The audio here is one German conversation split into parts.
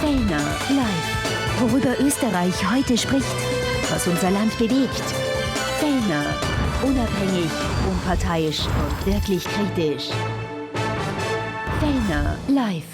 Fellner live. Worüber Österreich heute spricht, was unser Land bewegt. Fellner. Unabhängig, unparteiisch und wirklich kritisch. Fellner live.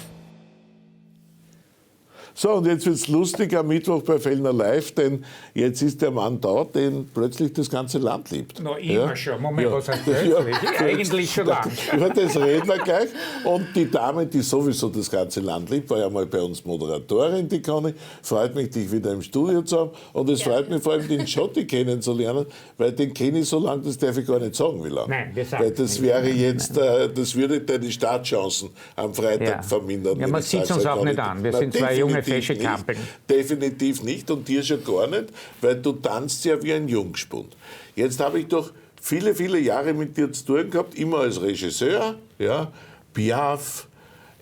So, und jetzt wird's lustig am Mittwoch bei Fellner Live, denn jetzt ist der Mann da, den plötzlich das ganze Land liebt. Noch immer schon. Moment, was heißt plötzlich? Eigentlich schon lange. Über das reden wir gleich. Und die Dame, die sowieso das ganze Land liebt, war ja mal bei uns Moderatorin, die Conny. Freut mich, dich wieder im Studio zu haben. Und es freut mich vor allem, den Schotti kennenzulernen, weil den kenne ich so lange, das darf ich gar nicht sagen, wie lange. Nein, wir sagen weil das nicht. wäre jetzt, das würde deine Startchancen am Freitag vermindern. Ja, man sieht es uns auch nicht an. Wir sind zwei junge fesche Kampeln. Definitiv nicht und dir schon gar nicht, weil du tanzt ja wie ein Jungspund. Jetzt habe ich doch viele, viele Jahre mit dir zu tun gehabt, immer als Regisseur, ja, Piaf,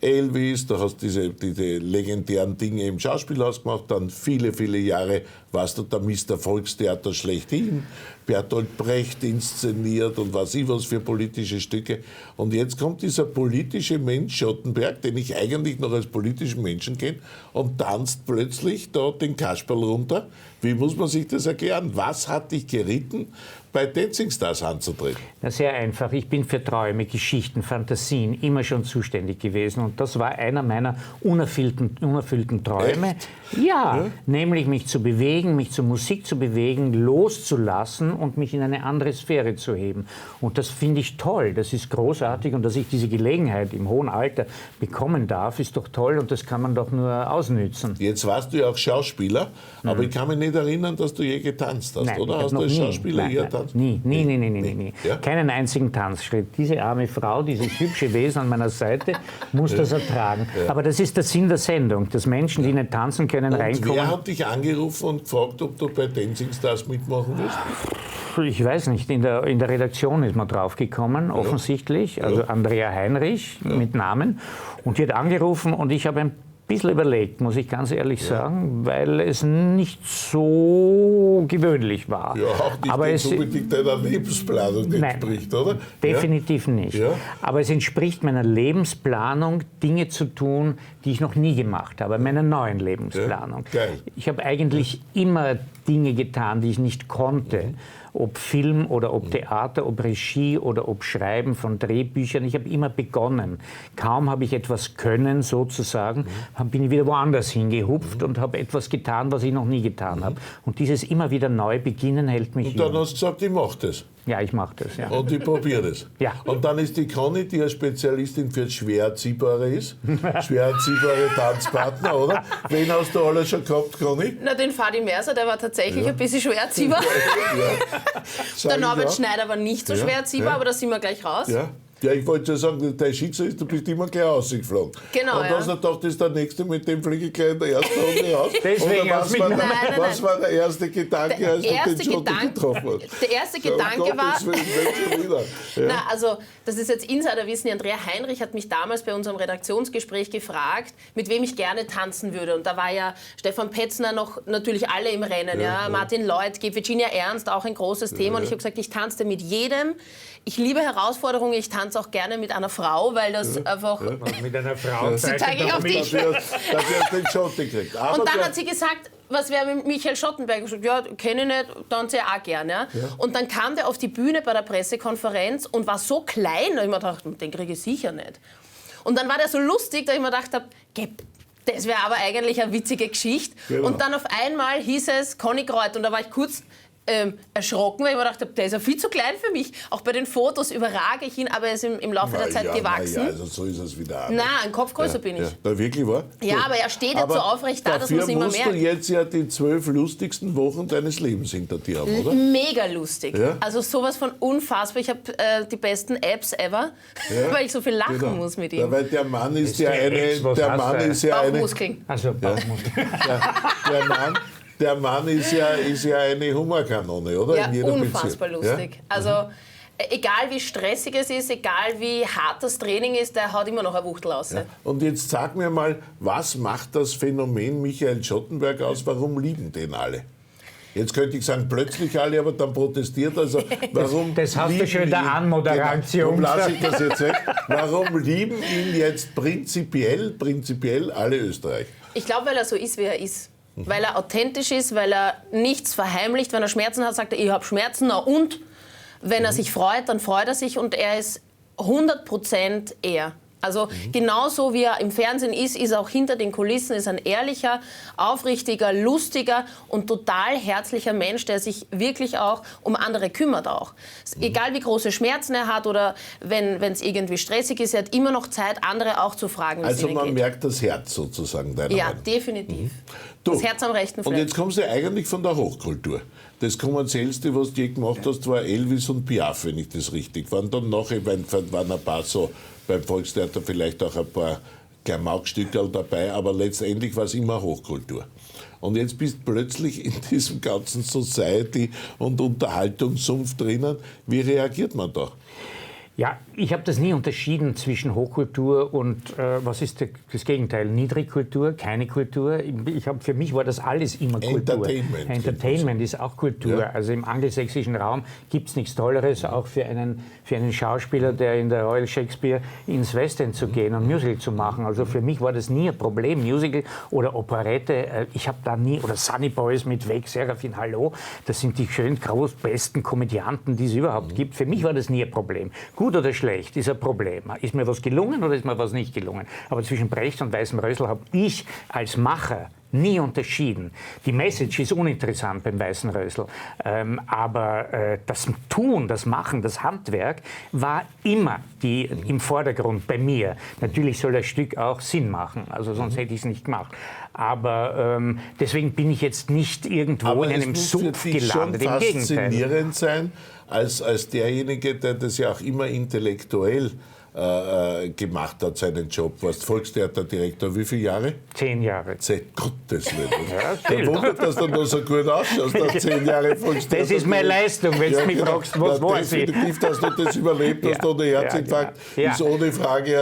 Elvis, du hast diese legendären Dinge im Schauspielhaus gemacht, dann viele, viele Jahre warst du der Mr. Volkstheater schlechthin, Bertolt Brecht inszeniert und was ich was für politische Stücke. Und jetzt kommt dieser politische Mensch Schottenberg, den ich eigentlich noch als politischen Menschen kenne, und tanzt plötzlich da den Kasperl runter. Wie muss man sich das erklären? Was hat dich geritten, bei Dancing Stars anzutreten? Na, sehr einfach. Ich bin für Träume, Geschichten, Fantasien immer schon zuständig gewesen. Und das war einer meiner unerfüllten Träume. Echt? Ja, nämlich mich zu bewegen, mich zur Musik zu bewegen, loszulassen und mich in eine andere Sphäre zu heben. Und das finde ich toll, das ist großartig. Und dass ich diese Gelegenheit im hohen Alter bekommen darf, ist doch toll und das kann man doch nur ausnützen. Jetzt warst du ja auch Schauspieler, aber ich kann mich nicht erinnern, dass du je getanzt hast, Nein, oder? Hast du als Schauspieler je getanzt? Nie. Ja? Keinen einzigen Tanzschritt. Diese arme Frau, dieses hübsche Wesen an meiner Seite, muss das ertragen. Ja. Aber das ist der Sinn der Sendung, dass Menschen, die nicht tanzen können, Und reinkommen. wer hat dich angerufen und gefragt, ob du bei Dancing Stars mitmachen willst? Ich weiß nicht, in der Redaktion ist man draufgekommen, offensichtlich, also Andrea Heinrich mit Namen. Und die hat angerufen und ich habe ein bisschen überlegt, muss ich ganz ehrlich sagen, weil es nicht so gewöhnlich war. Ja, auch nicht aber es unbedingt deiner Lebensplanung entspricht, oder? Definitiv nicht. Ja. Aber es entspricht meiner Lebensplanung, Dinge zu tun, die ich noch nie gemacht habe, meiner neuen Lebensplanung. Ja, geil. Ich habe eigentlich immer Dinge getan, die ich nicht konnte. Ob Film oder ob Theater, ob Regie oder ob Schreiben von Drehbüchern. Ich habe immer begonnen. Kaum habe ich etwas können, sozusagen, bin ich wieder woanders hingehupft und habe etwas getan, was ich noch nie getan habe. Und dieses immer wieder neu beginnen hält mich Und dann jung. hast du gesagt, ich mache das. Ja, ich mache das, ja. Und ich probiere das. Ja. Und dann ist die Conny, die eine Spezialistin für schwer Erziehbare ist. Schwer erziehbare Tanzpartner, oder? Wen hast du alles schon gehabt, Conny? Na, den Fadi Merser, der war tatsächlich ein bisschen schwer erziehbar. Der Norbert Schneider war nicht so schwer erziehbar, aber da sind wir gleich raus. Ja, ich wollte schon sagen, dein Schicksal ist, du bist immer gleich rausgeflogen. Genau, und hast du gedacht, das ist der Nächste, mit dem fliege ich gleich in der ersten Runde raus? Deswegen was war der erste Gedanke, als du den Schotten getroffen hast? Der erste Gedanke war... Ja. Na, also, das ist jetzt Insiderwissen. Die Andrea Heinrich hat mich damals bei unserem Redaktionsgespräch gefragt, mit wem ich gerne tanzen würde. Und da war ja Stefan Petzner noch natürlich alle im Rennen. Martin Lloyd, Virginia Ernst, auch ein großes Thema. Und ich habe gesagt, ich tanze mit jedem. Ich liebe Herausforderungen, ich tanze auch gerne mit einer Frau, weil das einfach... Mit einer Frau Sie zeige ich auf dich. Dafür hast du den Schotten gekriegt. Und dann hat sie gesagt, was wäre mit Michael Schottenberg? Ich gesagt, ja, kenne ich nicht, tanze ich auch gerne. Ja. Und dann kam der auf die Bühne bei der Pressekonferenz und war so klein, da habe ich mir gedacht, den kriege ich sicher nicht. Und dann war der so lustig, dass ich mir gedacht habe, das wäre aber eigentlich eine witzige Geschichte. Genau. Und dann auf einmal hieß es Conny Kreuter und da war ich kurz erschrocken, weil ich mir gedacht habe, der ist ja viel zu klein für mich. Auch bei den Fotos überrage ich ihn, aber er ist im Laufe der Zeit gewachsen. Also so ist es wieder. Nein, ein Kopf größer bin ich. Da wirklich war? Ja, aber er steht jetzt so aufrecht da, dass man es immer merkt. Dafür musst du jetzt ja die 12 lustigsten Wochen deines Lebens hinter dir haben, oder? Mega lustig. Ja? Also sowas von unfassbar. Ich habe die besten Apps ever, weil ich so viel lachen muss mit ihm. Ja, weil der Mann ist Bauchmuskeln. Also Bauchmuskeln. Der Mann ist ja eine Humorkanone, oder? Ja, in jeder unfassbar Beziehung. lustig. Ja? Also egal wie stressig es ist, egal wie hart das Training ist, der haut immer noch eine Wuchtel raus. Ja. Und jetzt sag mir mal, was macht das Phänomen Michael Schottenberg aus? Warum lieben den alle? Jetzt könnte ich sagen, plötzlich alle, aber dann protestiert. Also, warum das hast du schon in der Anmoderation. Genau, warum lasse ich das jetzt weg? Warum lieben ihn jetzt prinzipiell alle Österreicher? Ich glaube, weil er so ist, wie er ist. Weil er authentisch ist, weil er nichts verheimlicht. Wenn er Schmerzen hat, sagt er, ich habe Schmerzen, na und? Wenn er sich freut, dann freut er sich und er ist 100% er. Also genauso wie er im Fernsehen ist er auch hinter den Kulissen, ist ein ehrlicher, aufrichtiger, lustiger und total herzlicher Mensch, der sich wirklich auch um andere kümmert auch. Egal wie große Schmerzen er hat oder wenn es irgendwie stressig ist, er hat immer noch Zeit, andere auch zu fragen, wie es ihnen geht. Also man merkt das Herz sozusagen deiner Ja, Meinung. definitiv. Du, das Herz am rechten Fleck. Und jetzt kommst du eigentlich von der Hochkultur. Das kommerziellste, was du je gemacht hast, war Elvis und Piaf, wenn ich das richtig war. Und dann nachher waren ein paar so beim Volkstheater vielleicht auch ein paar Klamaukstückerl dabei, aber letztendlich war es immer Hochkultur. Und jetzt bist du plötzlich in diesem ganzen Society- und Unterhaltungssumpf drinnen. Wie reagiert man da? Ja, ich habe das nie unterschieden zwischen Hochkultur und was ist das Gegenteil? Niedrigkultur, keine Kultur. Für mich war das alles immer Kultur. Entertainment ist auch Kultur. Ja. Also im angelsächsischen Raum gibt es nichts Tolleres, auch für einen Schauspieler, der in der Royal Shakespeare ins West End zu gehen und Musical zu machen. Also für mich war das nie ein Problem. Musical oder Operette, ich habe da nie, oder Sunny Boys mit Weg, Serafin, hallo, das sind die schön groß besten Komödianten, die es überhaupt gibt. Für mich war das nie ein Problem. Gut oder schlecht ist ein Problem. Ist mir was gelungen oder ist mir was nicht gelungen? Aber zwischen Brecht und Weißem Rössl habe ich als Macher nie unterschieden. Die Message ist uninteressant beim Weißen Rössl. Aber das Tun, das Machen, das Handwerk war immer im Vordergrund bei mir. Natürlich soll das Stück auch Sinn machen, also sonst hätte ich es nicht gemacht. Aber deswegen bin ich jetzt nicht irgendwo in einem Sumpf gelandet. Aber es muss für dich schon faszinierend sein, als derjenige, der das ja auch immer intellektuell gemacht hat, seinen Job. Warst Volkstheaterdirektor, wie viele Jahre? 10 Jahre. Gottes Willen. Ja, Kein Wunder, dass du noch so gut ausschaust, nach 10 Jahre Volkstheater. Das ist meine Leistung, wenn du mich fragst, was war sie? Definitiv, dass du das überlebt hast ohne Herzinfarkt, ist ohne Frage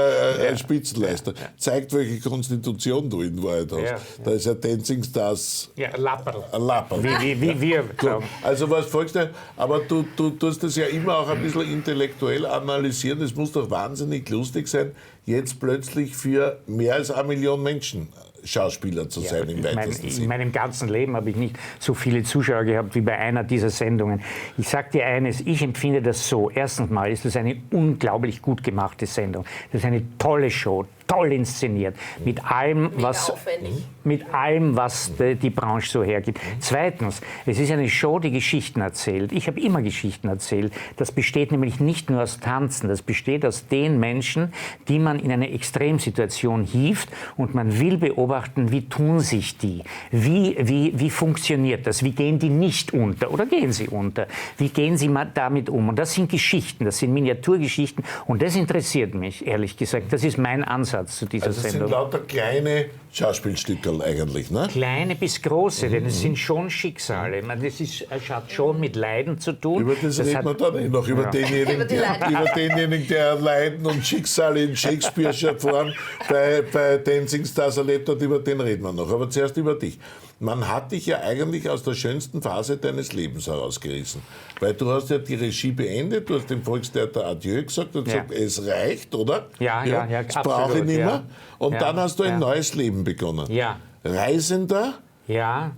ein Spitzenleister. Zeigt, welche Konstitution du in Wahrheit hast. Da ist ein Dancing Stars... Ja, ein Lapperl. Ein Lapperl. Wie wir sagen. Also was Volkstheater, aber du tust das ja immer auch ein bisschen intellektuell analysieren. Das muss doch wahnsinnig lustig sein, jetzt plötzlich für mehr als 1 Million Menschen Schauspieler zu sein im weitesten Sinne. In meinem ganzen Leben habe ich nicht so viele Zuschauer gehabt wie bei einer dieser Sendungen. Ich sage dir eines, ich empfinde das so. Erstens mal ist es eine unglaublich gut gemachte Sendung. Das ist eine tolle Show, toll inszeniert, mit allem, was die Branche so hergibt. Zweitens, es ist eine Show, die Geschichten erzählt. Ich habe immer Geschichten erzählt. Das besteht nämlich nicht nur aus Tanzen, das besteht aus den Menschen, die man in eine Extremsituation hieft und man will beobachten, wie tun sich die, wie funktioniert das, wie gehen die nicht unter oder gehen sie unter, wie gehen sie damit um. Und das sind Geschichten, das sind Miniaturgeschichten und das interessiert mich, ehrlich gesagt. Das ist mein Ansatz zu dieser Sendung. Sendung. Das sind lauter kleine Schauspielstückerl eigentlich, ne? Kleine bis große, denn es sind schon Schicksale. Ich meine, es hat schon mit Leiden zu tun. Über das reden wir dann eh noch, über denjenigen, der Leiden und Schicksale in Shakespeare'scher Form bei Dancing Stars erlebt hat, über den reden wir noch. Aber zuerst über dich. Man hat dich ja eigentlich aus der schönsten Phase deines Lebens herausgerissen. Weil du hast ja die Regie beendet, du hast dem Volkstheater Adieu gesagt und gesagt, es reicht, oder? Ja, das brauche ich nicht mehr. Und dann hast du ein neues Leben begonnen. Ja. Reisender,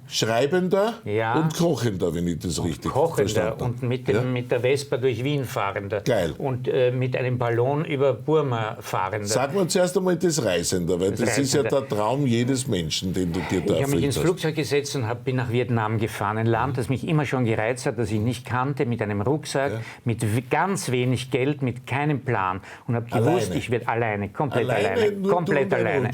Schreibender und Kochender, wenn ich das richtig verstanden habe. Und mit der Vespa durch Wien fahrender. Geil. Und mit einem Ballon über Burma fahrender. Sag mal zuerst einmal das Reisender, weil das ist ja der Traum jedes Menschen, den du dir da Ich habe mich ins hast. Flugzeug gesetzt und bin nach Vietnam gefahren. Ein Land, das mich immer schon gereizt hat, das ich nicht kannte, mit einem Rucksack, mit ganz wenig Geld, mit keinem Plan. Und habe gewusst, ich werde komplett alleine.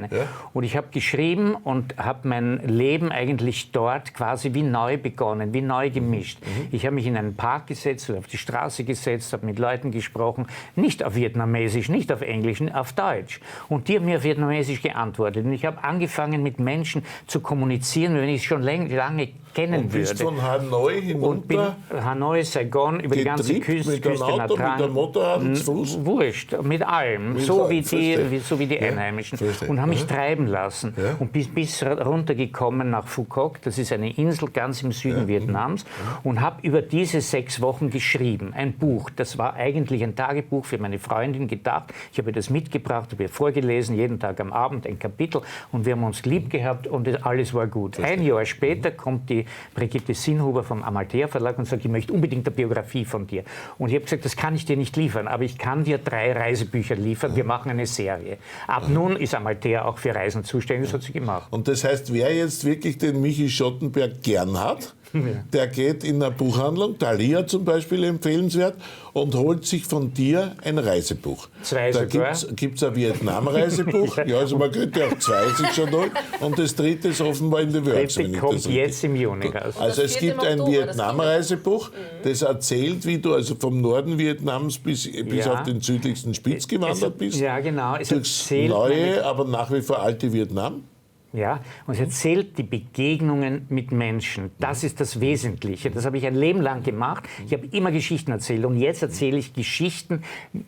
Ja. Und ich habe geschrieben und habe mein Leben eigentlich dort quasi wie neu begonnen, wie neu gemischt. Ich habe mich in einen Park gesetzt oder auf die Straße gesetzt, habe mit Leuten gesprochen, nicht auf Vietnamesisch, nicht auf Englisch, auf Deutsch. Und die haben mir auf Vietnamesisch geantwortet. Und ich habe angefangen, mit Menschen zu kommunizieren, wenn ich schon lange kennen und bist würde. von Hanoi Und bin hinunter Hanoi, Saigon, über die ganze getrippt Küste, mit einem Auto, mit dem Motorrad ins Fuß? Wurscht, mit allem, Mit so, allem, so wie die Ja, Einheimischen. verstehe. Und haben mich treiben lassen. Ja. Und bis runtergekommen nach Phuoc, das ist eine Insel ganz im Süden Vietnams, und habe über diese 6 Wochen geschrieben. Ein Buch, das war eigentlich ein Tagebuch für meine Freundin gedacht. Ich habe ihr das mitgebracht, habe ihr vorgelesen, jeden Tag am Abend ein Kapitel, und wir haben uns lieb gehabt und alles war gut. Ein Jahr später kommt die Brigitte Sinnhuber vom Amalthea Verlag und sagt, ich möchte unbedingt eine Biografie von dir. Und ich habe gesagt, das kann ich dir nicht liefern, aber ich kann dir 3 Reisebücher liefern, wir machen eine Serie. Ab nun ist Amalthea auch für Reisen zuständig, das hat sie gemacht. Und das heißt, wer jetzt wirklich den Michi Schottenberg gern hat, der geht in eine Buchhandlung, Thalia zum Beispiel empfehlenswert, und holt sich von dir ein Reisebuch. 2 Da sogar. gibt es ein Vietnam-Reisebuch, ja, also man könnte auch 2 sich schon holen, und das 3. ist offenbar in the Works, wenn ich kommt das richtig... jetzt im Juni raus. Also es gibt ein Vietnam-Reisebuch, das erzählt, wie du also vom Norden Vietnams bis Ja. auf den südlichsten Spitz gewandert bist. Ja, genau. Es Durchs erzählt neue, aber nach wie vor alte Vietnam. Ja, und es erzählt die Begegnungen mit Menschen. Das ist das Wesentliche. Das habe ich ein Leben lang gemacht. Ich habe immer Geschichten erzählt. Und jetzt erzähle ich Geschichten,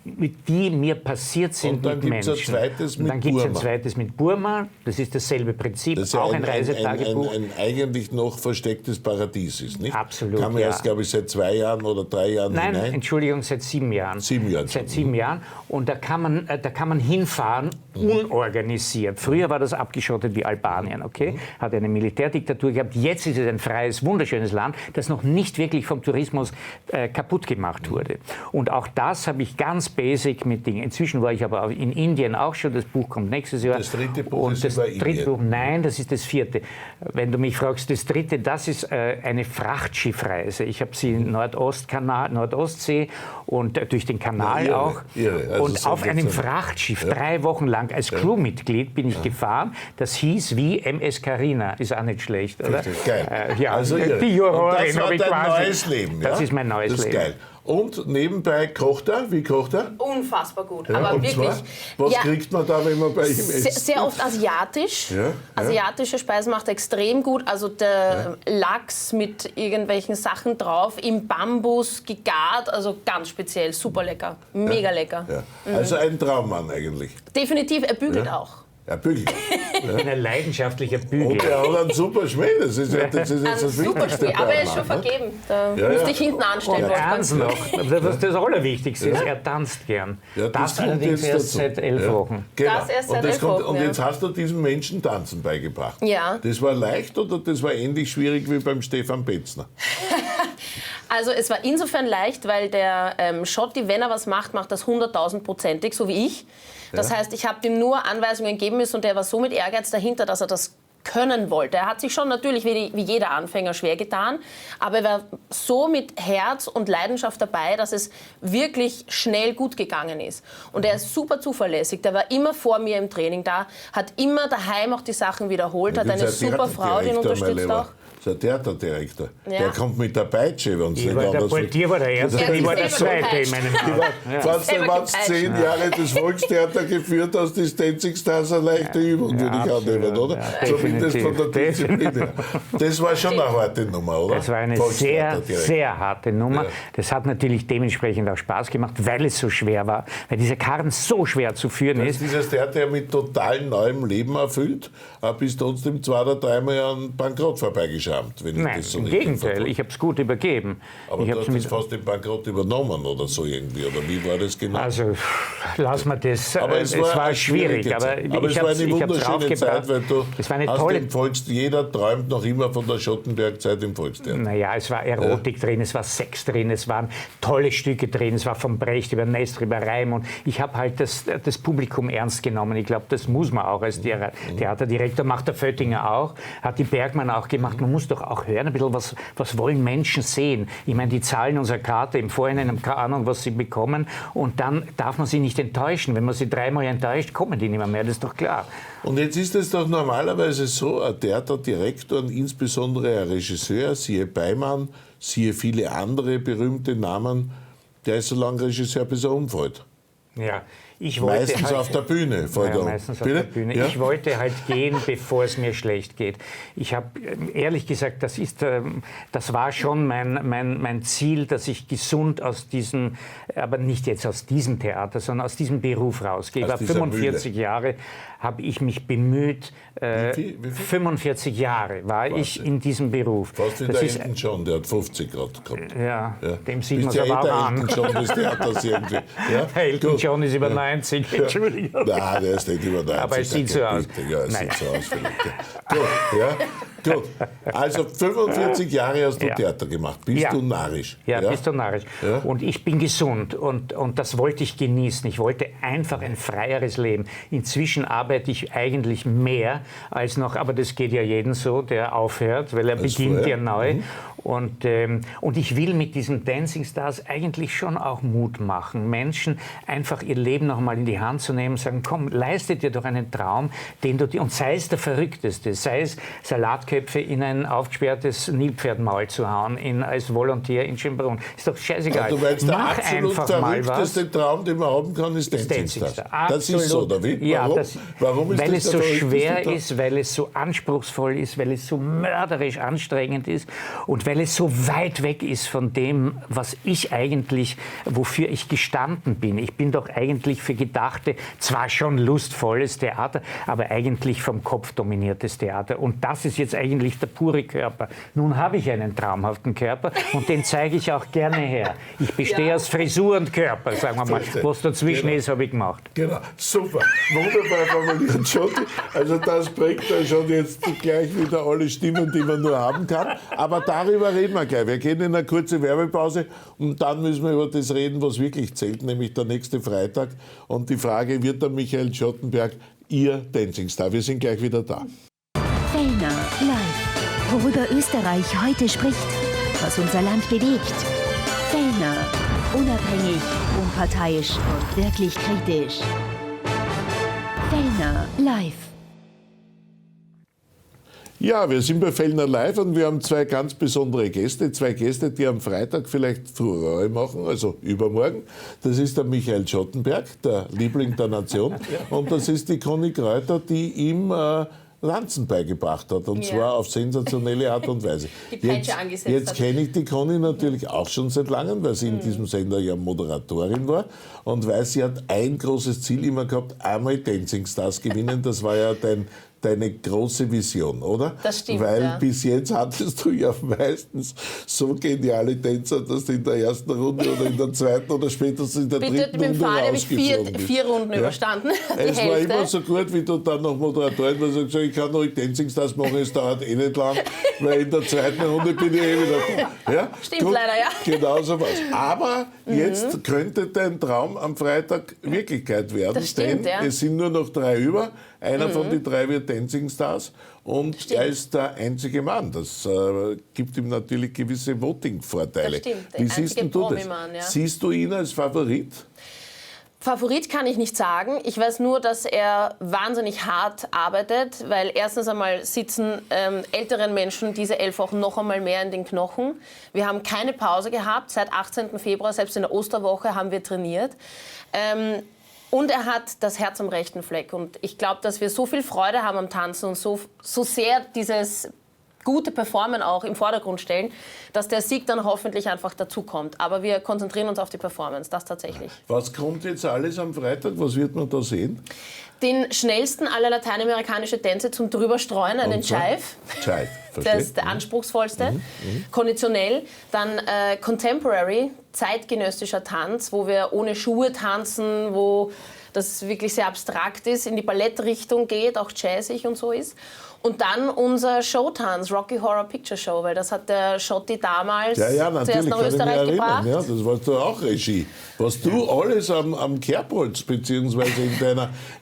die mir passiert sind Und dann mit gibt's Menschen. ein zweites mit und dann gibt es ein Burma. zweites mit Burma. Das ist dasselbe Prinzip. Das ist ja auch ein Reisetagebuch. ein eigentlich noch verstecktes Paradies ist, nicht? Absolut, Kann man ja. erst, glaube ich, seit 2 Jahren oder 3 Jahren Nein, hinein. Entschuldigung, seit 7 Jahren. 7 Jahren Seit schon. 7 Jahren. Und da kann man hinfahren, unorganisiert. Früher war das abgeschottet wie Albanien, okay? Hat eine Militärdiktatur gehabt. Jetzt ist es ein freies, wunderschönes Land, das noch nicht wirklich vom Tourismus kaputt gemacht wurde. Und auch das habe ich ganz basic mit Dingen. Inzwischen war ich aber auch in Indien auch schon. Das Buch kommt nächstes Jahr. Das 3. Buch Und ist das über 3. Indien. Buch, nein, das ist das 4. Wenn du mich fragst, das 3., das ist eine Frachtschiffreise. Ich habe sie in Nordostsee und durch den Kanal irre, auch. irre. Also Und auf einem Frachtschiff 3 Wochen lang als Crewmitglied bin ich gefahren. Das hieß wie MS Carina. Ist auch nicht schlecht, oder? Geil. Ja, Also irre. die Und Jurorin das war habe ich dein quasi. neues Leben, ja? Das ist mein neues Das ist Leben. geil. Und nebenbei kocht er? Wie kocht er? Unfassbar gut. Ja, Aber und wirklich. zwar, was kriegt man da, wenn man bei ihm Sehr, ist? sehr oft asiatisch. Ja, ja. Asiatische Speisen macht er extrem gut. Also der Lachs mit irgendwelchen Sachen drauf, im Bambus gegart, also ganz speziell, super lecker, mega lecker. Ja. Also ein Traummann eigentlich. Definitiv, er bügelt auch. Ja, bügelt. Ein leidenschaftlicher Und Bügel. er hat einen super Schmäh, das ist jetzt das Ein super Wichtigste. Spiel, aber er ist beim schon Mann, ne? vergeben. Da Ja, musste ja. ich hinten anstellen. Und eins noch, das Allerwichtigste ist, er tanzt gern. Ja, das kommt allerdings jetzt erst dazu. seit 11 Wochen. Genau. Das erst seit und, 11 Wochen, und ja. jetzt hast du diesen Menschen Tanzen beigebracht. Ja. Das war leicht oder das war ähnlich schwierig wie beim Stefan Petzner? Also es war insofern leicht, weil der Schotti, wenn er was macht, macht das 100.000%ig, so wie ich. Das heißt, ich habe ihm nur Anweisungen geben müssen und er war so mit Ehrgeiz dahinter, dass er das können wollte. Er hat sich schon natürlich wie jeder Anfänger schwer getan, aber er war so mit Herz und Leidenschaft dabei, dass es wirklich schnell gut gegangen ist. Und er ist super zuverlässig. Der war immer vor mir im Training da, hat immer daheim auch die Sachen wiederholt, hat eine super Frau, die ihn unterstützt auch. Der Theaterdirektor. Ja. Der kommt mit der Peitsche, wenn es nicht Der anders Portier war der Erste, Ja, ich war die der selber Zweite in gepeitscht. meinem Haus. Falls du Selber mal gepeitscht. 10 Jahre das Volkstheater geführt hast, ist Tänzigstanz eine leichte Übung, würde ich annehmen, oder? Ja, Zumindest von der definitiv. Disziplin her. Das war schon eine harte Nummer, oder? Das war eine sehr, Volkstheaterdirektor. sehr harte Nummer. Ja. Das hat natürlich dementsprechend auch Spaß gemacht, weil es so schwer war. Weil dieser Karren so schwer zu führen Da ist. ist dieses Theater ja mit total neuem Leben erfüllt, aber bist trotzdem 2 oder 3 Mal an Bankrott vorbeigeschrammt, wenn ich Nein, das so im richtig Gegenteil. verfolge. Ich habe es gut übergeben. Aber ich du hab's hast mit, das fast den Bankrott übernommen oder so irgendwie, oder wie war das genau? also lass mal das. Aber es war eine schwierig. schwierige Aber Zeit. Aber ich es war hab's- eine ich hab's wunderschöne Zeit, raufgebracht. weil du Es war eine hast tolle im jeder träumt noch immer von der Schottenberg-Zeit im Volkstheater. Naja, es war Erotik drin, es war Sex drin, es waren tolle Stücke drin, es war von Brecht über Nestor, über Raimund. Ich habe halt das Publikum ernst genommen. Ich glaube, das muss man auch als Theaterdirektor. Macht der Föttinger auch, hat die Bergmann auch gemacht. Man muss doch auch hören, ein bisschen, was wollen Menschen sehen. Ich meine, die zahlen unsere Karte im Vorhinein, haben keine Ahnung, was sie bekommen. Und dann darf man sie nicht enttäuschen. Wenn man sie 3-mal enttäuscht, kommen die nicht mehr, das ist doch klar. Und jetzt ist es doch normalerweise so, ein Theaterdirektor und insbesondere ein Regisseur, siehe Beimann, siehe viele andere berühmte Namen, der ist so lange Regisseur, bis er umfällt. Ja, Meistens auf der Bühne. Meistens auf der Bühne. Ja? Ich wollte halt gehen, bevor es mir schlecht geht. Ich habe ehrlich gesagt, das war schon mein Ziel, dass ich gesund aus diesem, aber nicht jetzt aus diesem Theater, sondern aus diesem Beruf rausgehe. Ich war 45 Jahre, habe ich mich bemüht. Wie viel? 45 Jahre war ich in diesem Beruf. Fast wie der Elton John, der hat 50 Grad gehabt. Ja, dem sieht man es aber auch an. Elton John des Theaters irgendwie. Ja? Der Elton John ist über 90, Entschuldigung. Nein, der ist nicht über 90. Aber es sieht so aus. Ja, es sieht so aus vielleicht. Gut, ja. Gut, also 45 Jahre hast du Theater gemacht. Bist du narrisch? Ja, bist du narrisch. Ja. Und ich bin gesund und das wollte ich genießen. Ich wollte einfach ein freieres Leben. Inzwischen arbeite ich eigentlich mehr als noch, aber das geht ja jedem so, der aufhört, weil er beginnt ja neu. Und ich will mit diesen Dancing Stars eigentlich schon auch Mut machen, Menschen einfach ihr Leben noch mal in die Hand zu nehmen, sagen, komm, leiste dir doch einen Traum, den du dir, und sei es der verrückteste, sei es Salatköpfe in ein aufgesperrtes Nilpferdmaul zu hauen, als Volontär in Schönbrunn. Ist doch scheißegal. Ja, du meinst, der absolut verrückteste Traum, den man haben kann, ist Dancing Star. Das ist so, oder wie? Ja, warum ist weil das es so schwer ist, weil es so anspruchsvoll ist, weil es so mörderisch anstrengend ist und weil es so weit weg ist von dem, was ich eigentlich, wofür ich gestanden bin. Ich bin doch eigentlich für gedachte, zwar schon lustvolles Theater, aber eigentlich vom Kopf dominiertes Theater. Und das ist jetzt eigentlich der pure Körper. Nun habe ich einen traumhaften Körper und den zeige ich auch gerne her. Ich bestehe aus Frisur und Körper, sagen wir mal. Was dazwischen ist, habe ich gemacht. Genau, super. Wunderbar formuliert, Schotti. Also das bringt dann schon jetzt gleich wieder alle Stimmen, die man nur haben kann. Aber darüber reden wir gleich. Wir gehen in eine kurze Werbepause und dann müssen wir über das reden, was wirklich zählt, nämlich der nächste Freitag. Und die Frage, wird der Michael Schottenberg Ihr Dancing Star? Wir sind gleich wieder da. Fellner live. Worüber Österreich heute spricht, was unser Land bewegt. Fellner. Unabhängig, unparteiisch und wirklich kritisch. Fellner live. Ja, wir sind bei Fellner Live und wir haben zwei ganz besondere Gäste. Zwei Gäste, die am Freitag vielleicht Furore machen, also übermorgen. Das ist der Michael Schottenberg, der Liebling der Nation. Und das ist die Kreuter, die ihm Lanzen beigebracht hat. Und zwar auf sensationelle Art und Weise. Die Peitsche angesetzt jetzt kenne ich die Conny natürlich auch schon seit langem, weil sie in diesem Sender ja Moderatorin war. Und weil sie hat ein großes Ziel immer gehabt, einmal Dancing Stars gewinnen. Das war ja deine große Vision, oder? Das stimmt, weil bis jetzt hattest du ja meistens so geniale Tänzer, dass du in der ersten Runde oder in der zweiten oder spätestens in der dritten Runde rausgeflogen bist. Vier Runden überstanden. Es war immer so gut, wie du dann noch Moderatorin warst und gesagt, ich kann noch Dancing Stars machen, es dauert eh nicht lang, weil in der zweiten Runde bin ich eh wieder da. Ja? Stimmt leider, ja. Genau so was. Aber jetzt könnte dein Traum am Freitag Wirklichkeit werden, das stimmt, denn es sind nur noch 3 über. Einer von den 3 wird Dancing Stars und er ist der einzige Mann. Das gibt ihm natürlich gewisse Voting-Vorteile. Das stimmt, Wie siehst du das? Ja. Siehst du ihn als Favorit? Favorit kann ich nicht sagen. Ich weiß nur, dass er wahnsinnig hart arbeitet, weil erstens einmal sitzen älteren Menschen diese 11 Wochen noch einmal mehr in den Knochen. Wir haben keine Pause gehabt. Seit 18. Februar, selbst in der Osterwoche, haben wir trainiert. Und er hat das Herz am rechten Fleck. Und ich glaube, dass wir so viel Freude haben am Tanzen und so sehr dieses gute Performen auch im Vordergrund stellen, dass der Sieg dann hoffentlich einfach dazukommt. Aber wir konzentrieren uns auf die Performance, das tatsächlich. Was kommt jetzt alles am Freitag? Was wird man da sehen? Den schnellsten aller lateinamerikanische Tänze zum Drüberstreuen, einen Jive. Jive, das ist der anspruchsvollste. Konditionell. Dann Contemporary, zeitgenössischer Tanz, wo wir ohne Schuhe tanzen, wo das wirklich sehr abstrakt ist, in die Ballettrichtung geht, auch jazzig und so ist. Und dann unser Showtanz, Rocky Horror Picture Show, weil das hat der Schotti damals zuerst nach Österreich gebracht. Ja, das warst du auch Regie. Was du alles am Kerbholz beziehungsweise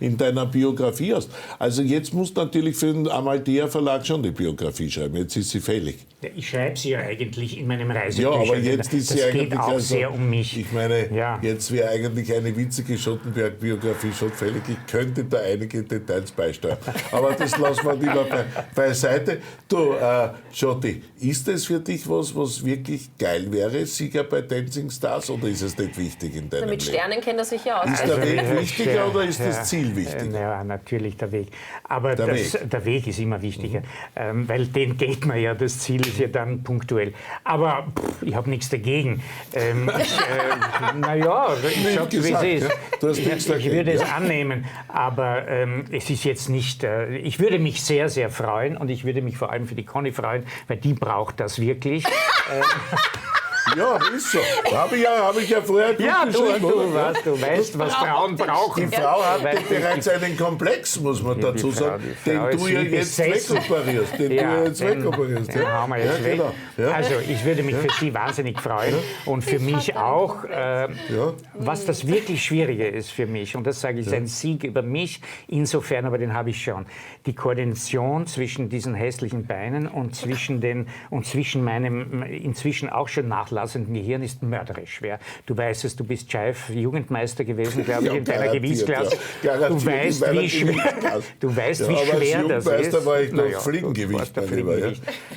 in deiner Biografie hast. Also jetzt musst du natürlich für den Amalthea Verlag schon die Biografie schreiben. Jetzt ist sie fällig. Ja, ich schreibe sie ja eigentlich in meinem Reisebücher. Ja, aber jetzt ist sie eigentlich geht auch sehr um mich. Ich meine, jetzt wäre eigentlich eine witzige Schottenberg-Biografie Biografie schon fällig. Ich könnte da einige Details beisteuern. Aber das lassen wir lieber beiseite. Du, Schotti, ist es für dich was wirklich geil wäre, Sieger bei Dancing Stars, oder ist es nicht wichtig in deinem Leben? Mit Sternen kennt er sich ja aus. Ist der Weg wichtiger oder ist das Ziel wichtiger? Ja, natürlich der Weg. Aber der Weg ist immer wichtiger, weil den geht man ja, das Ziel ist ja dann punktuell. Aber ich habe nichts dagegen. Naja, ich sage, wie es ist. Ja? Du hast nichts dagegen, ich würde es annehmen, aber es ist jetzt nicht, ich würde mich sehr, sehr freuen und ich würde mich vor allem für die Conny freuen, weil die braucht das wirklich. Ja, ist so. Habe ich ja vorher geschrieben. Du weißt, was Frauen brauchen. Die Frau hat bereits einen Komplex, muss man dazu sagen, den du ja jetzt wegoperierst. Den haben wir jetzt weg. Genau. Ja. Also ich würde mich für sie wahnsinnig freuen und für mich auch. Was das wirklich Schwierige ist für mich, und das sage ich, ist ein Sieg über mich, insofern, aber den habe ich schon, die Koordination zwischen diesen hässlichen Beinen und zwischen meinem inzwischen auch schon nachlassenden Gehirn ist mörderisch schwer. Du weißt es, du bist Jugendmeister gewesen, glaube ich, in deiner Gewichtsklasse. Ja. Du weißt, wie schwer das ist. War ich noch Fliegengewicht.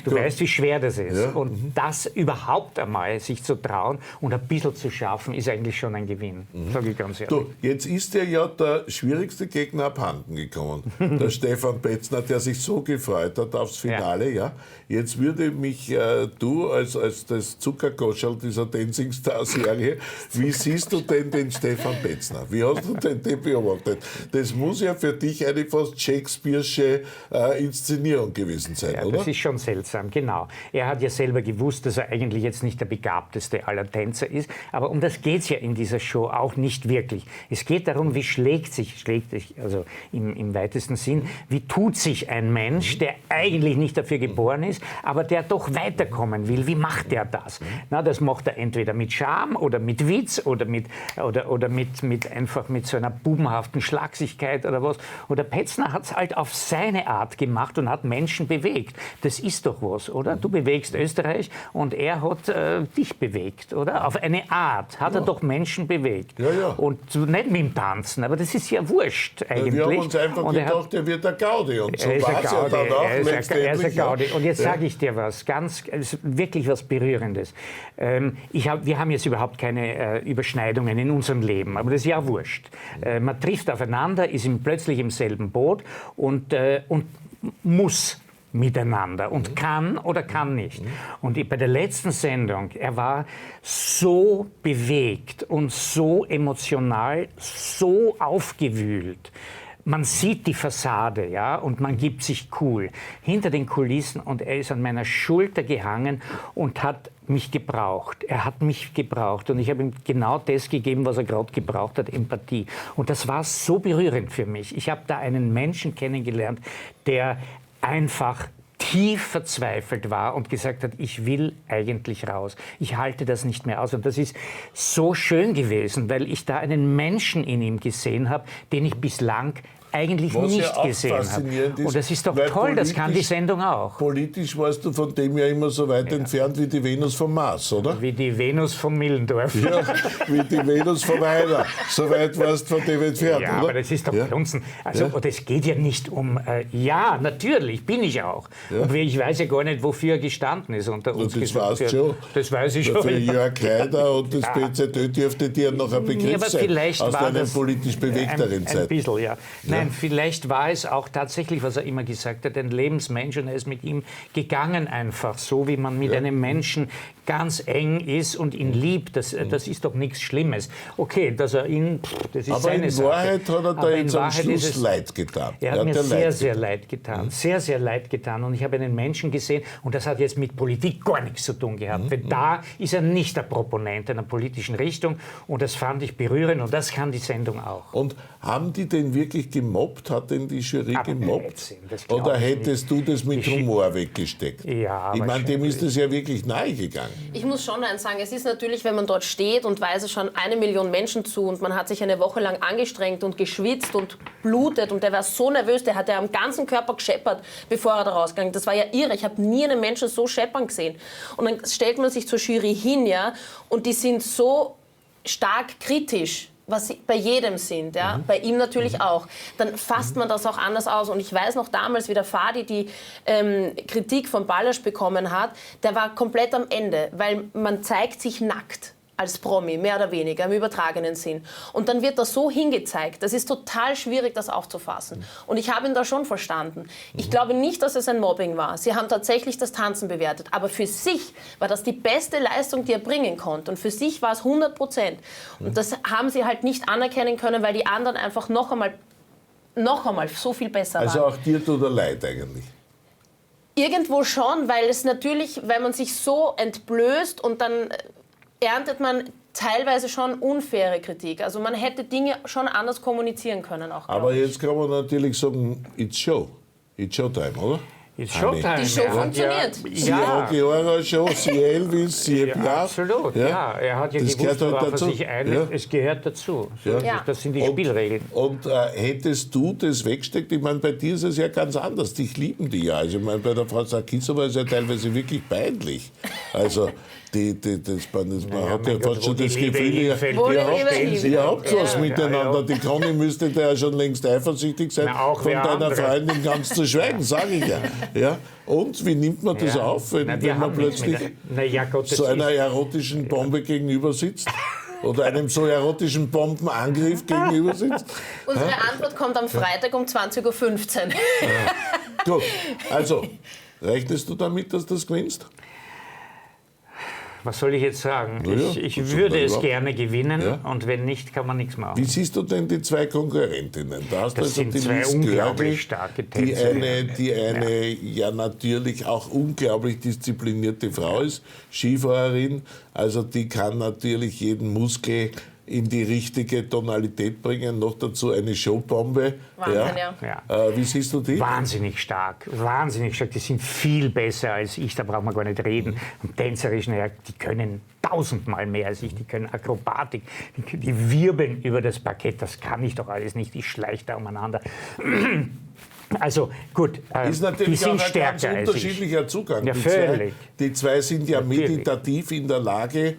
Du weißt, wie schwer das ist. Ja. Und das überhaupt einmal sich zu trauen und ein bisschen zu schaffen, ist eigentlich schon ein Gewinn. Sage ich ganz ehrlich. Du, jetzt ist dir ja der schwierigste Gegner abhanden gekommen. Der Stefan Petzner, der sich so gefreut hat aufs Finale. Ja. Jetzt würde mich du als das Zuckerkoscherl dieser Dancing Star Serie, wie siehst du denn den Stefan Petzner? Wie hast du den beobachtet? Das muss ja für dich eine fast Shakespeare'sche Inszenierung gewesen sein, oder? Das ist schon seltsam, genau. Er hat ja selber gewusst, dass er eigentlich jetzt nicht der begabteste aller Tänzer ist, aber um das geht es ja in dieser Show auch nicht wirklich. Es geht darum, wie schlägt sich, also im weitesten Sinn, wie tut sich ein Mensch, der eigentlich nicht dafür geboren ist, aber der doch weiterkommen will. Wie macht er das? Na, das macht er entweder mit Charme oder mit Witz oder einfach mit so einer bubenhaften Schlagsigkeit oder was. Oder Petzner hat es halt auf seine Art gemacht und hat Menschen bewegt. Das ist doch was, oder? Du bewegst Österreich und er hat dich bewegt, oder? Auf eine Art hat er doch Menschen bewegt. Ja. Und nicht mit dem Tanzen, aber das ist ja wurscht eigentlich. Wir haben uns einfach gedacht, er wird der Gaudi. Und so war es ja dann auch letztendlich. Er ist ein Gaudi. Und jetzt sage ich dir was, wirklich was Berührendes. Wir haben jetzt überhaupt keine Überschneidungen in unserem Leben, aber das ist ja wurscht. Man trifft aufeinander, ist plötzlich im selben Boot und muss miteinander und kann oder kann nicht. Und bei der letzten Sendung, er war so bewegt und so emotional, so aufgewühlt. Man sieht die Fassade, ja, und man gibt sich cool hinter den Kulissen, und er ist an meiner Schulter gehangen und hat mich gebraucht. Er hat mich gebraucht und ich habe ihm genau das gegeben, was er gerade gebraucht hat, Empathie. Und das war so berührend für mich. Ich habe da einen Menschen kennengelernt, der einfach tief verzweifelt war und gesagt hat, ich will eigentlich raus. Ich halte das nicht mehr aus. Und das ist so schön gewesen, weil ich da einen Menschen in ihm gesehen habe, den ich bislang eigentlich nicht gesehen habe. Und das ist doch toll, das kann die Sendung auch. Politisch warst du von dem ja immer so weit entfernt wie die Venus vom Mars, oder? Wie die Venus vom Millendorf. Ja, wie die Venus vom Weiler. So weit warst du von dem entfernt, ja, oder? Aber das ist doch Blödsinn. Also, und es geht ja nicht um, ja, natürlich, bin ich auch. Ja. Und ich weiß ja gar nicht, wofür er gestanden ist unter uns. Das weißt du schon. Das weiß ich schon. Für Jörg Haider und das BZÖ dürfte dir noch ein Begriff sein, aus deiner politisch bewegteren Zeit. Ein bisschen, ja. Nein, vielleicht war es auch tatsächlich, was er immer gesagt hat, ein Lebensmensch, und er ist mit ihm gegangen einfach, so wie man mit einem Menschen ganz eng ist und ihn liebt. Das ist doch nichts Schlimmes. Okay, dass er ihn, das ist aber seine Sache. Aber in Wahrheit hat er da jetzt am Schluss leid getan. Er hat mir sehr, sehr leid getan. Sehr, sehr leid getan. Und ich habe einen Menschen gesehen, und das hat jetzt mit Politik gar nichts zu tun gehabt. Weil da ist er nicht der Proponent einer politischen Richtung, und das fand ich berührend, und das kann die Sendung auch. Und haben die den wirklich gemobbt? Hat denn die Jury gemobbt? Oder hättest du das mit Humor weggesteckt? Ja, ich meine, dem ist das ja wirklich nahegegangen. Ich muss schon eins sagen, es ist natürlich, wenn man dort steht und weiß, es schauen 1 Million Menschen zu und man hat sich eine Woche lang angestrengt und geschwitzt und blutet, und der war so nervös, der hat ja am ganzen Körper gescheppert, bevor er da rausgegangen ist. Das war ja irre. Ich habe nie einen Menschen so scheppern gesehen. Und dann stellt man sich zur Jury hin, ja, und die sind so stark kritisch was sie bei jedem sind, ja? Bei ihm natürlich auch, dann fasst man das auch anders aus. Und ich weiß noch damals, wie der Fadi die Kritik von Ballasch bekommen hat, der war komplett am Ende, weil man zeigt sich nackt als Promi, mehr oder weniger, im übertragenen Sinn. Und dann wird das so hingezeigt. Das ist total schwierig, das aufzufassen. Und ich habe ihn da schon verstanden. Ich glaube nicht, dass es ein Mobbing war. Sie haben tatsächlich das Tanzen bewertet. Aber für sich war das die beste Leistung, die er bringen konnte. Und für sich war es 100%. Und das haben sie halt nicht anerkennen können, weil die anderen einfach noch einmal so viel besser waren. Also auch dir tut er leid eigentlich. Irgendwo schon, weil es natürlich, wenn man sich so entblößt und dann erntet man teilweise schon unfaire Kritik. Also man hätte Dinge schon anders kommunizieren können. Auch, aber jetzt kann man natürlich sagen, it's Showtime, oder? Ist Showtime. Die Show funktioniert. Sie Geora Show, sie Elvis, sie Piaf. Absolut, ja. Er hat ja Das gewusst, gehört halt worauf er dazu. sich einlässt. Es gehört dazu. So, Ja. Das sind die Spielregeln. Und hättest du das weggesteckt? Ich meine, bei dir ist es ja ganz anders. Dich lieben die ja. Also ich meine, bei der Frau Sarkisova ist es ja teilweise wirklich peinlich. Also man hat ja fast schon das Gefühl, ihr habt was miteinander. Die Conny müsste da ja schon längst eifersüchtig sein. Von deiner Freundin ganz zu schweigen, sage ich ja. Ja. Und wie nimmt man das auf, wenn man plötzlich so einer erotischen Bombe gegenüber sitzt? Oder einem so erotischen Bombenangriff gegenüber sitzt? Unsere Antwort kommt am Freitag um 20.15 Uhr. Gut, also, rechnest du damit, dass das gewinnst? Was soll ich jetzt sagen? Ja, ich würde es gerne gewinnen und wenn nicht, kann man nichts machen. Wie siehst du denn die zwei Konkurrentinnen? Da hast Das sind zwei unglaublich starke Tänzerinnen. Die eine ja natürlich auch unglaublich disziplinierte Frau ist, Skifahrerin, also die kann natürlich jeden Muskel in die richtige Tonalität bringen, noch dazu eine Showbombe. Wahnsinn, Wie siehst du die? Wahnsinnig stark, wahnsinnig stark. Die sind viel besser als ich, da braucht man gar nicht reden. Und tänzerisch, die können tausendmal mehr als ich, die können Akrobatik, die wirbeln über das Parkett, das kann ich doch alles nicht, ich schleiche da umeinander. Also gut, ist die natürlich sind auch ein stärker ganz als unterschiedlicher ich. Zugang. Ja, völlig. Die zwei sind ja Natürlich. meditativ in der Lage,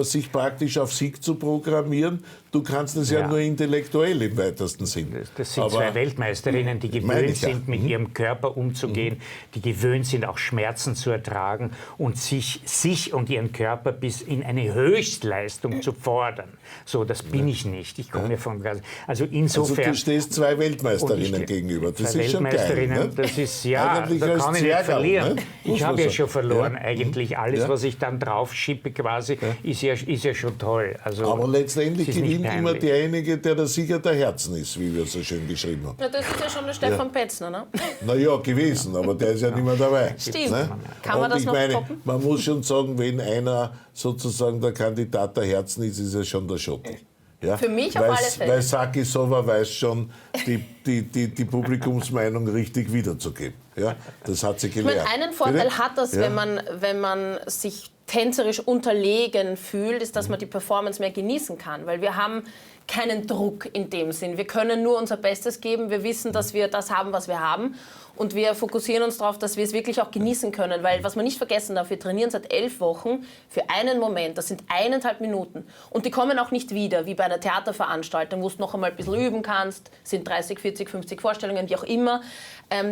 sich praktisch auf Sieg zu programmieren. Du kannst es ja nur intellektuell im weitesten Sinn. Das sind zwei Weltmeisterinnen, die gewöhnt sind, mit ihrem Körper umzugehen, die gewöhnt sind, auch Schmerzen zu ertragen und sich und ihren Körper bis in eine Höchstleistung zu fordern. So, das bin ich nicht. Ich komme von... Also insofern... Also du stehst zwei Weltmeisterinnen gegenüber. Das ist schon geil. Weltmeisterinnen, das ist, ja, eigentlich da kann ich nicht verlieren. Ne? Ich habe ja schon verloren eigentlich. Alles, was ich dann drauf schippe quasi, ist ja schon toll. Also, aber letztendlich es ist nicht gewinnt immer peinlich. derjenige, der der Sieger der Herzen ist, wie wir so schön geschrieben haben. Ja, das ist ja schon der Stefan Petzner, ne? Naja, gewesen, aber der ist ja nicht mehr dabei. Stimmt. Ne? Kann man Und das ich noch meine, toppen? man muss schon sagen, wenn einer sozusagen der Kandidat der Herzen ist, ist er schon der Schotte. Ja? Für mich auf alle Fälle. Weil Sarkisova weiß schon, die Publikumsmeinung richtig wiederzugeben. Ja? Das hat sie Ich gelernt. meine, einen Vorteil Bitte? hat das, wenn man sich tänzerisch unterlegen fühlt, ist, dass man die Performance mehr genießen kann. Weil wir haben keinen Druck in dem Sinn. Wir können nur unser Bestes geben. Wir wissen, dass wir das haben, was wir haben. Und wir fokussieren uns darauf, dass wir es wirklich auch genießen können. Weil, was man nicht vergessen darf, wir trainieren seit 11 Wochen für einen Moment. Das sind 1,5 Minuten. Und die kommen auch nicht wieder, wie bei einer Theaterveranstaltung, wo du noch einmal ein bisschen üben kannst. Es sind 30, 40, 50 Vorstellungen, wie auch immer.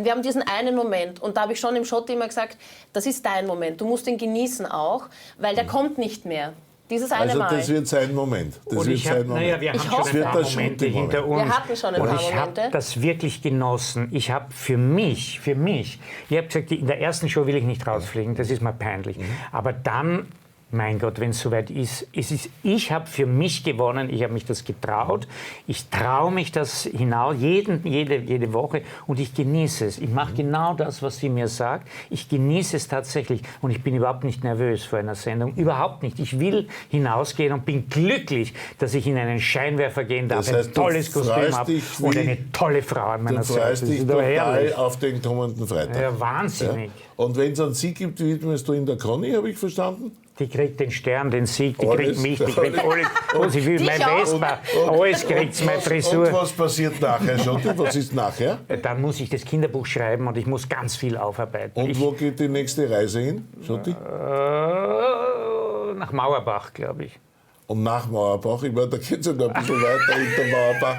Wir haben diesen einen Moment. Und da habe ich schon im Schotti immer gesagt, das ist dein Moment. Du musst ihn genießen auch, weil der kommt nicht mehr. Dieses eine Also Mal. das wird sein Moment. Das wird sein Moment. Wir haben Ich schon hoffe, ein paar das Momente schon hinter uns. Wir hatten schon ein und paar ich Momente. habe das wirklich genossen. Ich habe für mich, ich habe gesagt, in der ersten Show will ich nicht rausfliegen, das ist mir peinlich. Aber dann, mein Gott, wenn es soweit ist, ich habe für mich gewonnen, ich habe mich das getraut, ich traue mich das hinaus, jede Woche und ich genieße es. Ich mache genau das, was sie mir sagt. Ich genieße es tatsächlich und ich bin überhaupt nicht nervös vor einer Sendung, überhaupt nicht. Ich will hinausgehen und bin glücklich, dass ich in einen Scheinwerfer gehen darf, Das heißt, ein tolles du Kostüm freust habe dich und wie- eine tolle Frau an meiner Du Seite. freust Das dich ist doch total herrlich. auf den kommenden Freitag. Ja, wahnsinnig. Und wenn es einen Sieg gibt, widmest du in der Conny, habe ich verstanden? Die kriegt den Stern, den Sieg, die Alles. kriegt mich, die kriegt alles. Was ich will, Dich mein auch. Vespa, alles kriegt meine Und Frisur. was passiert nachher, Schotti? Was ist nachher? Dann muss ich das Kinderbuch schreiben und ich muss ganz viel aufarbeiten. Und wo geht die nächste Reise hin, Schotti? Nach Mauerbach, glaube ich. und nach Mauerbach, ich meine, da geht es ja noch ein bisschen weiter hinter Mauerbach.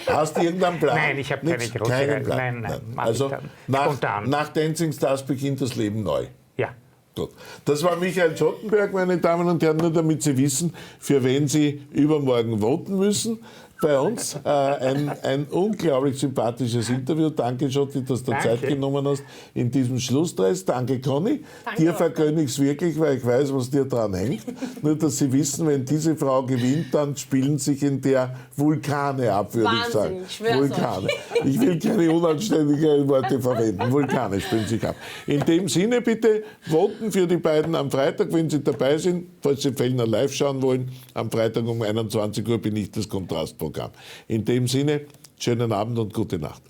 Hast du irgendeinen Plan? Nein, ich habe keine große Keinen Plan. Nein, Also spontan. nach Dancing Stars beginnt das Leben neu. Ja. Gut. Das war Michael Schottenberg, meine Damen und Herren, nur damit Sie wissen, für wen Sie übermorgen voten müssen. Bei uns ein unglaublich sympathisches Interview. Danke, Schotti, dass du Zeit genommen hast in diesem Schlussdress. Danke, Conny. Danke Dir auch. vergönne ich es wirklich, weil ich weiß, was dir dran hängt. Nur, dass Sie wissen, wenn diese Frau gewinnt, dann spielen sich in der Vulkane ab, würde ich sagen. Wahnsinn, ich schwör's Vulkane. Ich will keine unanständigen Worte verwenden. Vulkane spielen sich ab. In dem Sinne bitte voten für die beiden am Freitag, wenn Sie dabei sind. Falls Sie Fellner live schauen wollen, am Freitag um 21 Uhr bin ich das Kontrastprogramm. In dem Sinne, schönen Abend und gute Nacht.